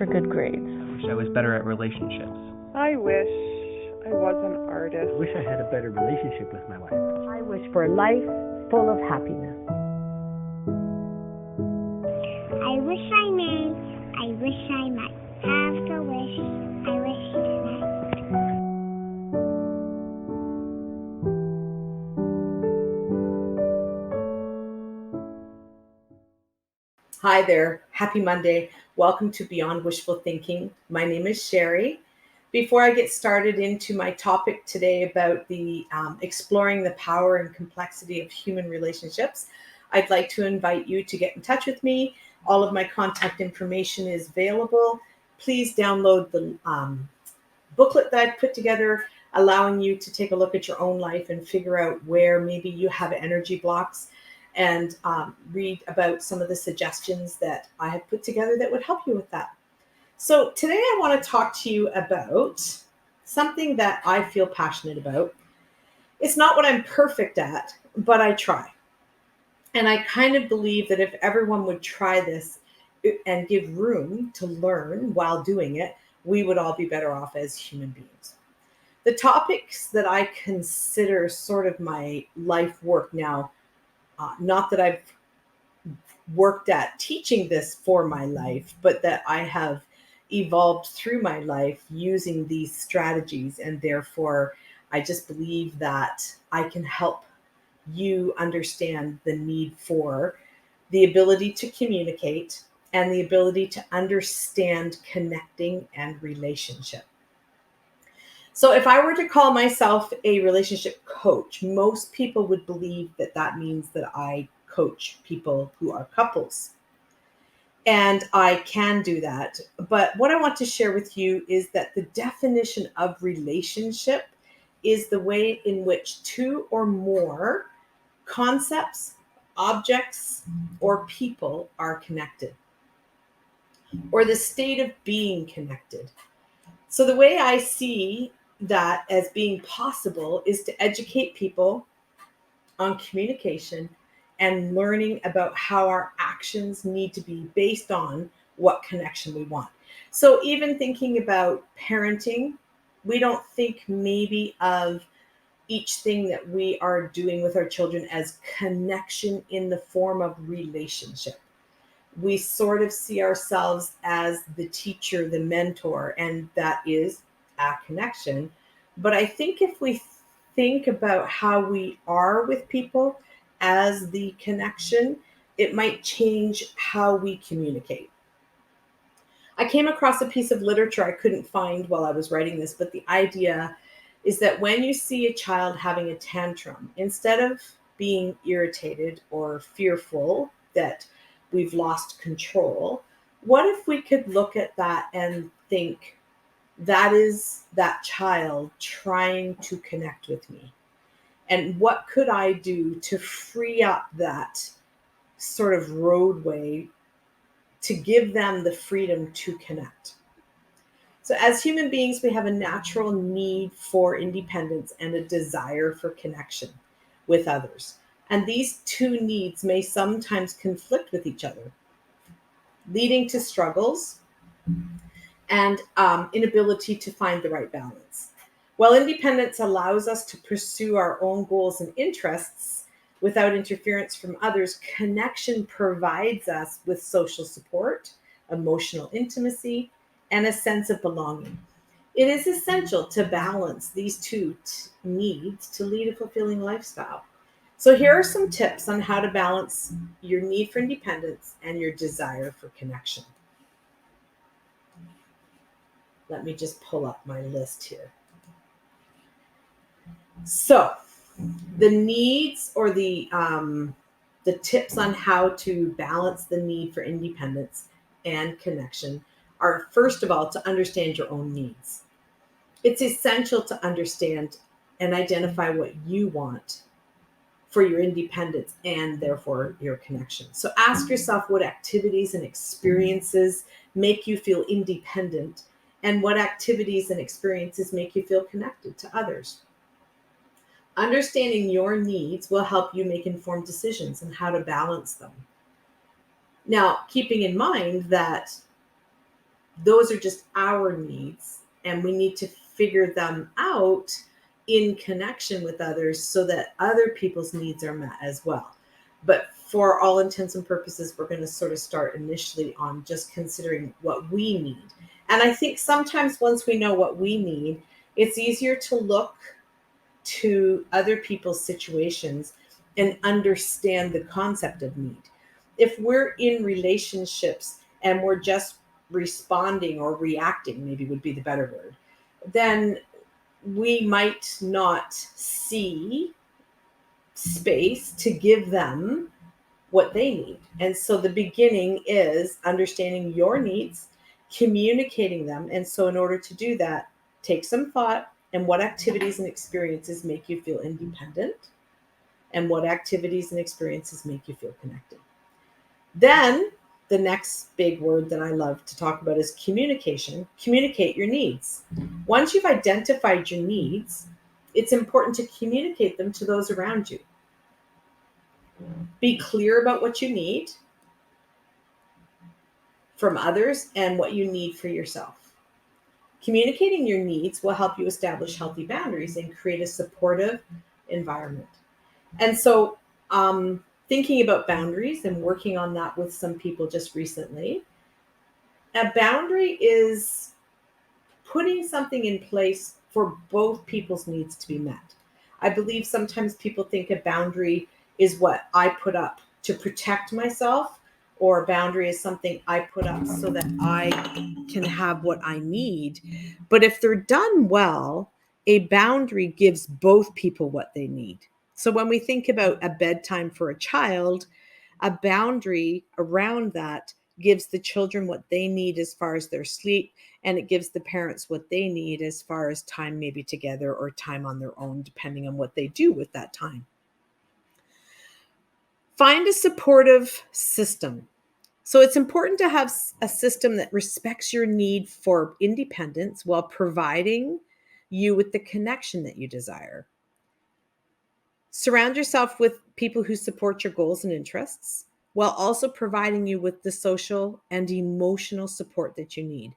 for good grades. I wish I was better at relationships. I wish I was an artist. I wish I had a better relationship with my wife. I wish for a life full of happiness. I wish I may. I wish I might have the wish. I wish tonight. Hi there. Happy Monday. Welcome to Beyond Wishful Thinking. My name is Sherry. Before I get started into my topic today about the exploring the power and complexity of human relationships, I'd like to invite you to get in touch with me. All of my contact information is available. Please download the booklet that I've put together, allowing you to take a look at your own life and figure out where maybe you have energy blocks, and read about some of the suggestions that I have put together that would help you with that. So today I want to talk to you about something that I feel passionate about. It's not what I'm perfect at, but I try. And I kind of believe that if everyone would try this and give room to learn while doing it, we would all be better off as human beings. The topics that I consider sort of my life work now, not that I've worked at teaching this for my life, but that I have evolved through my life using these strategies. And therefore, I just believe that I can help you understand the need for the ability to communicate and the ability to understand connecting and relationship. So if I were to call myself a relationship coach, most people would believe that that means that I coach people who are couples. And I can do that. But what I want to share with you is that the definition of relationship is the way in which two or more concepts, objects, or people are connected, or the state of being connected. So the way I see that as being possible is to educate people on communication and learning about how our actions need to be based on what connection we want. So even thinking about parenting, we don't think maybe of each thing that we are doing with our children as connection in the form of relationship. We sort of see ourselves as the teacher, the mentor, and that is a connection. But I think if we think about how we are with people as the connection, it might change how we communicate. I came across a piece of literature I couldn't find while I was writing this, but the idea is that when you see a child having a tantrum, instead of being irritated or fearful that we've lost control, what if we could look at that and think, that is that child trying to connect with me? And what could I do to free up that sort of roadway to give them the freedom to connect? So as human beings, we have a natural need for independence and a desire for connection with others. And these two needs may sometimes conflict with each other, leading to struggles and inability to find the right balance. While independence allows us to pursue our own goals and interests without interference from others, connection provides us with social support, emotional intimacy, and a sense of belonging. It is essential to balance these two needs to lead a fulfilling lifestyle. So here are some tips on how to balance your need for independence and your desire for connection. Let me just pull up my list here. So the needs or the tips on how to balance the need for independence and connection are, first of all, to understand your own needs. It's essential to understand and identify what you want for your independence and therefore your connection. So ask yourself what activities and experiences make you feel independent and what activities and experiences make you feel connected to others. Understanding your needs will help you make informed decisions on how to balance them. Now, keeping in mind that Those are just our needs, and we need to figure them out in connection with others so that other people's needs are met as well. But for all intents and purposes, we're going to sort of start initially on just considering what we need. And I think sometimes once we know what we need, it's easier to look to other people's situations and understand the concept of need. If we're in relationships and we're just responding or reacting, maybe would be the better word, then we might not see space to give them what they need. And so the beginning is understanding your needs, communicating them. And so in order to do that, take some thought and what activities and experiences make you feel independent, and what activities and experiences make you feel connected. Then the next big word that I love to talk about is communication. Communicate your needs. Once you've identified your needs, it's important to communicate them to those around you. Be clear about what you need from others and what you need for yourself. Communicating your needs will help you establish healthy boundaries and create a supportive environment. And so, thinking about boundaries and working on that with some people just recently, a boundary is putting something in place for both people's needs to be met. I believe sometimes people think a boundary is what I put up to protect myself, or a boundary is something I put up so that I can have what I need. But if they're done well, a boundary gives both people what they need. So when we think about a bedtime for a child, a boundary around that gives the children what they need as far as their sleep, and it gives the parents what they need as far as time maybe together or time on their own, depending on what they do with that time. Find a supportive system. So it's important to have a system that respects your need for independence while providing you with the connection that you desire. Surround yourself with people who support your goals and interests while also providing you with the social and emotional support that you need.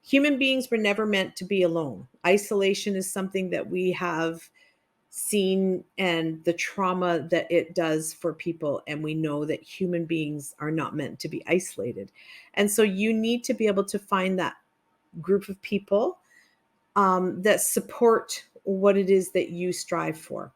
Human beings were never meant to be alone. Isolation is something that we have seen, and the trauma that it does for people. And we know that human beings are not meant to be isolated. And so you need to be able to find that group of people that support what it is that you strive for.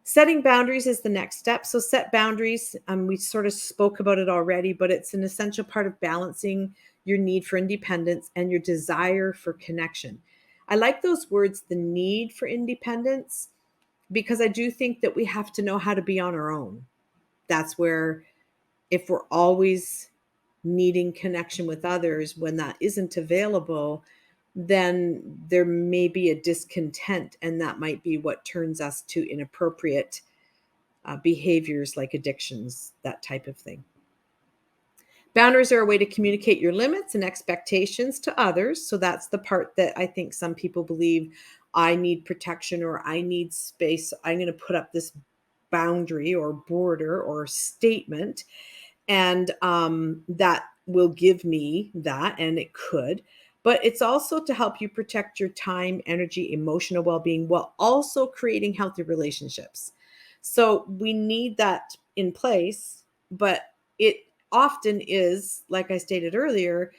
Setting boundaries is the next step. So set boundaries. We sort of spoke about it already, but it's an essential part of balancing your need for independence and your desire for connection. I like those words, the need for independence, because I do think that we have to know how to be on our own. That's where, if we're always needing connection with others, when that isn't available, then there may be a discontent, and that might be what turns us to inappropriate behaviors like addictions, that type of thing. Boundaries are a way to communicate your limits and expectations to others. So that's the part that I think some people believe, I need protection or I need space. I'm going to put up this boundary or border or statement, and that will give me that, and it could. But it's also to help you protect your time, energy, emotional well-being, while also creating healthy relationships. So we need that in place, but it often is, like I stated earlier,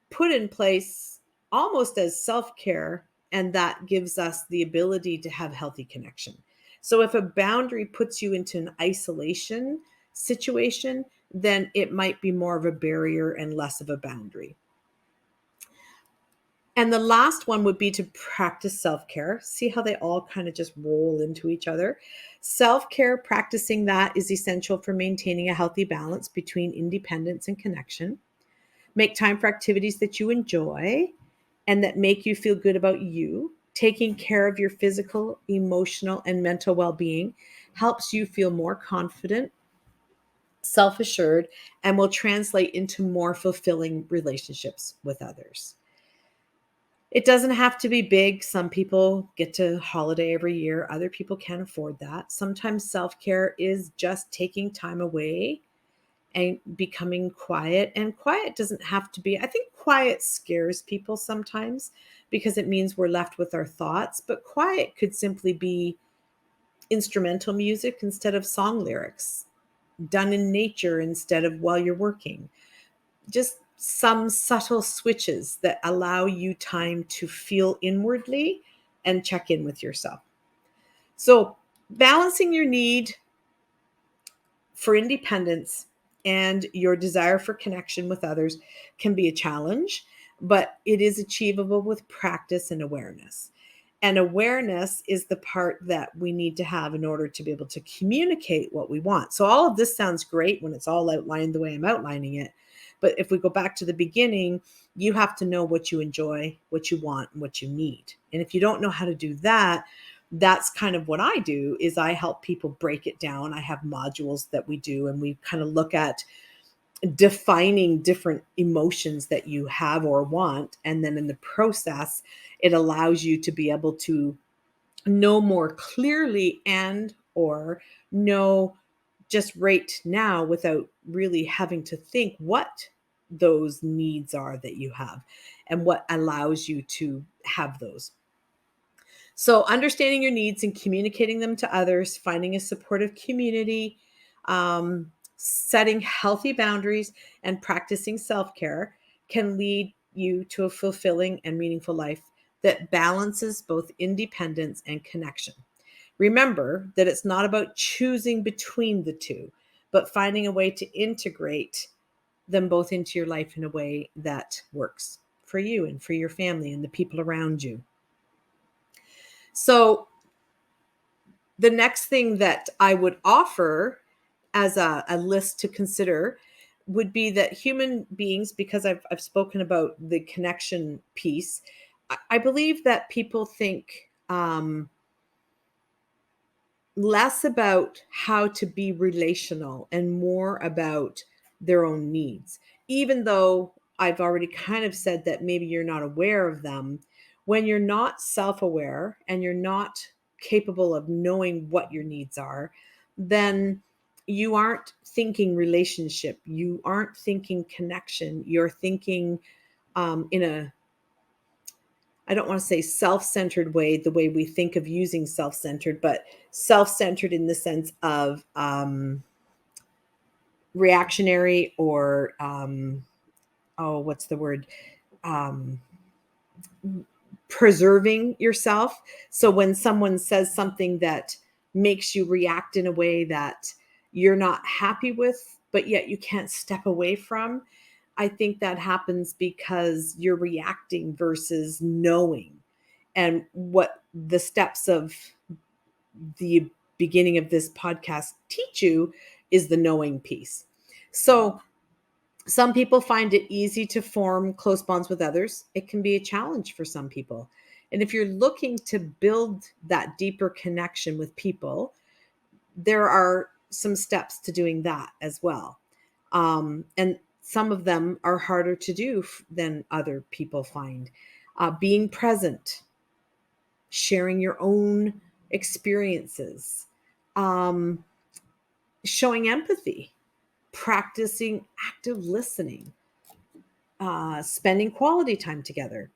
put in place almost as self-care, and that gives us the ability to have healthy connection. So if a boundary puts you into an isolation situation, then it might be more of a barrier and less of a boundary. And the last one would be to practice self-care. See how they all kind of just roll into each other. Self-care, practicing that is essential for maintaining a healthy balance between independence and connection. Make time for activities that you enjoy and that make you feel good about you. Taking care of your physical, emotional, and mental well-being helps you feel more confident, self-assured, and will translate into more fulfilling relationships with others. It doesn't have to be big. Some people get to holiday every year. Other people can't afford that. Sometimes self-care is just taking time away and becoming quiet. And quiet doesn't have to be, I think quiet scares people sometimes because it means we're left with our thoughts, but quiet could simply be instrumental music instead of song lyrics, done in nature instead of while you're working. Just some subtle switches that allow you time to feel inwardly and check in with yourself. So, balancing your need for independence and your desire for connection with others can be a challenge, but it is achievable with practice and awareness. And awareness is the part that we need to have in order to be able to communicate what we want. So, all of this sounds great when it's all outlined the way I'm outlining it. But if we go back to the beginning, you have to know what you enjoy, what you want, and what you need. And if you don't know how to do that, that's kind of what I do is I help people break it down. I have modules that we do, and we kind of look at defining different emotions that you have or want. And then in the process, it allows you to be able to know more clearly and or know just right now without really having to think what those needs are that you have and what allows you to have those. So, understanding your needs and communicating them to others, finding a supportive community, setting healthy boundaries, and practicing self care can lead you to a fulfilling and meaningful life that balances both independence and connection. Remember that it's not about choosing between the two, but finding a way to integrate them both into your life in a way that works for you and for your family and the people around you. So, the next thing that I would offer as a list to consider would be that human beings, because I've spoken about the connection piece, I believe that people think less about how to be relational and more about their own needs. Even though I've already kind of said that maybe you're not aware of them, when you're not self aware and you're not capable of knowing what your needs are, then you aren't thinking relationship, you aren't thinking connection, you're thinking in a, I don't want to say self-centered way, the way we think of using self-centered, but self-centered in the sense of reactionary or, what's the word? Preserving yourself. So when someone says something that makes you react in a way that you're not happy with, but yet you can't step away from, I think that happens because you're reacting versus knowing. And what the steps of the beginning of this podcast teach you is the knowing piece. So some people find it easy to form close bonds with others. It can be a challenge for some people. And if you're looking to build that deeper connection with people, there are some steps to doing that as well. And some of them are harder to do than other people find. Being present, sharing your own experiences, showing empathy, practicing active listening, spending quality time together,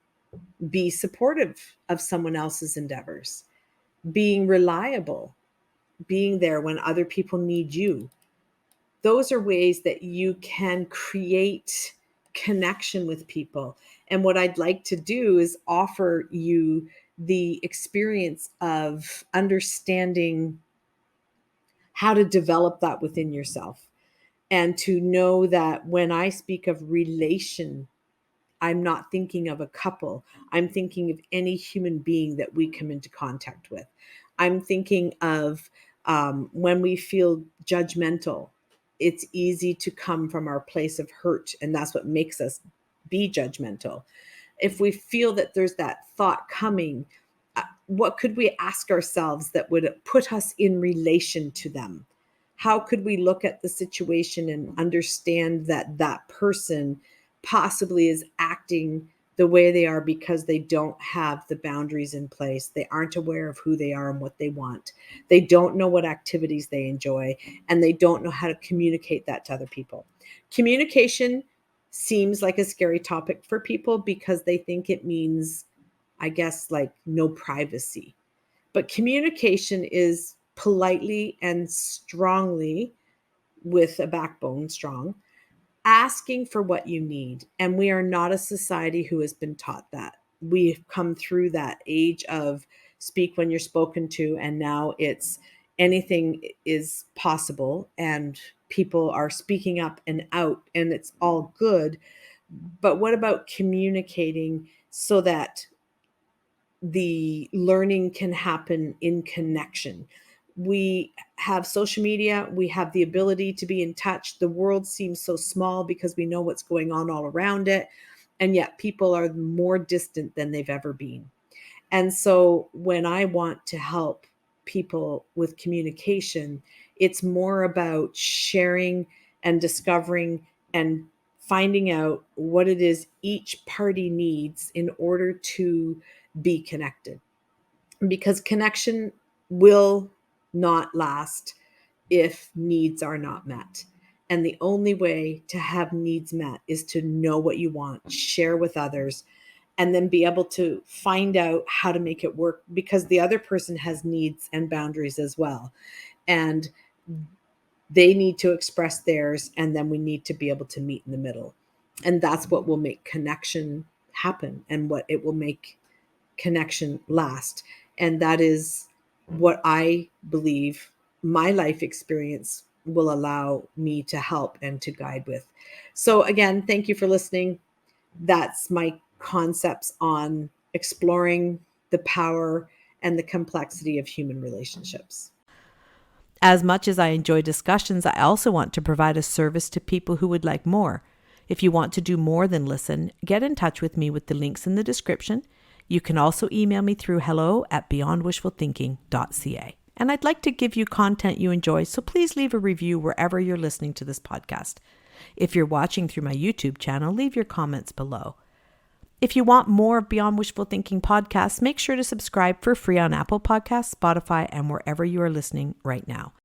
be supportive of someone else's endeavors, being reliable, being there when other people need you. Those are ways that you can create connection with people. And what I'd like to do is offer you the experience of understanding how to develop that within yourself and to know that when I speak of relation, I'm not thinking of a couple. I'm thinking of any human being that we come into contact with. I'm thinking of when we feel judgmental, it's easy to come from our place of hurt, and that's what makes us be judgmental. If we feel that there's that thought coming, what could we ask ourselves that would put us in relation to them? How could we look at the situation and understand that that person possibly is acting the way they are because they don't have the boundaries in place. They aren't aware of who they are and what they want. They don't know what activities they enjoy, and they don't know how to communicate that to other people. Communication seems like a scary topic for people because they think it means, I guess, like no privacy. But communication is politely and strongly, with a backbone, strong, asking for what you need. And we are not a society who has been taught that. We've come through that age of speak when you're spoken to, and now it's anything is possible, and people are speaking up and out, and it's all good. But what about communicating so that the learning can happen in connection? We have social media, we have the ability to be in touch. The world seems so small because we know what's going on all around it, and yet people are more distant than they've ever been. And so when I want to help people with communication, it's more about sharing and discovering and finding out what it is each party needs in order to be connected. Because connection will not last if needs are not met. And the only way to have needs met is to know what you want, share with others, and then be able to find out how to make it work, because the other person has needs and boundaries as well. And they need to express theirs, and then we need to be able to meet in the middle. And that's what will make connection happen, and what it will make connection last. And that is what I believe my life experience will allow me to help and to guide with. So again, thank you for listening. That's my concepts on exploring the power and the complexity of human relationships. As much as I enjoy discussions, I also want to provide a service to people who would like more. If you want to do more than listen, get in touch with me with the links in the description. You can also email me through hello@beyondwishfulthinking.ca. And I'd like to give you content you enjoy, so please leave a review wherever you're listening to this podcast. If you're watching through my YouTube channel, leave your comments below. If you want more of Beyond Wishful Thinking podcasts, make sure to subscribe for free on Apple Podcasts, Spotify, and wherever you are listening right now.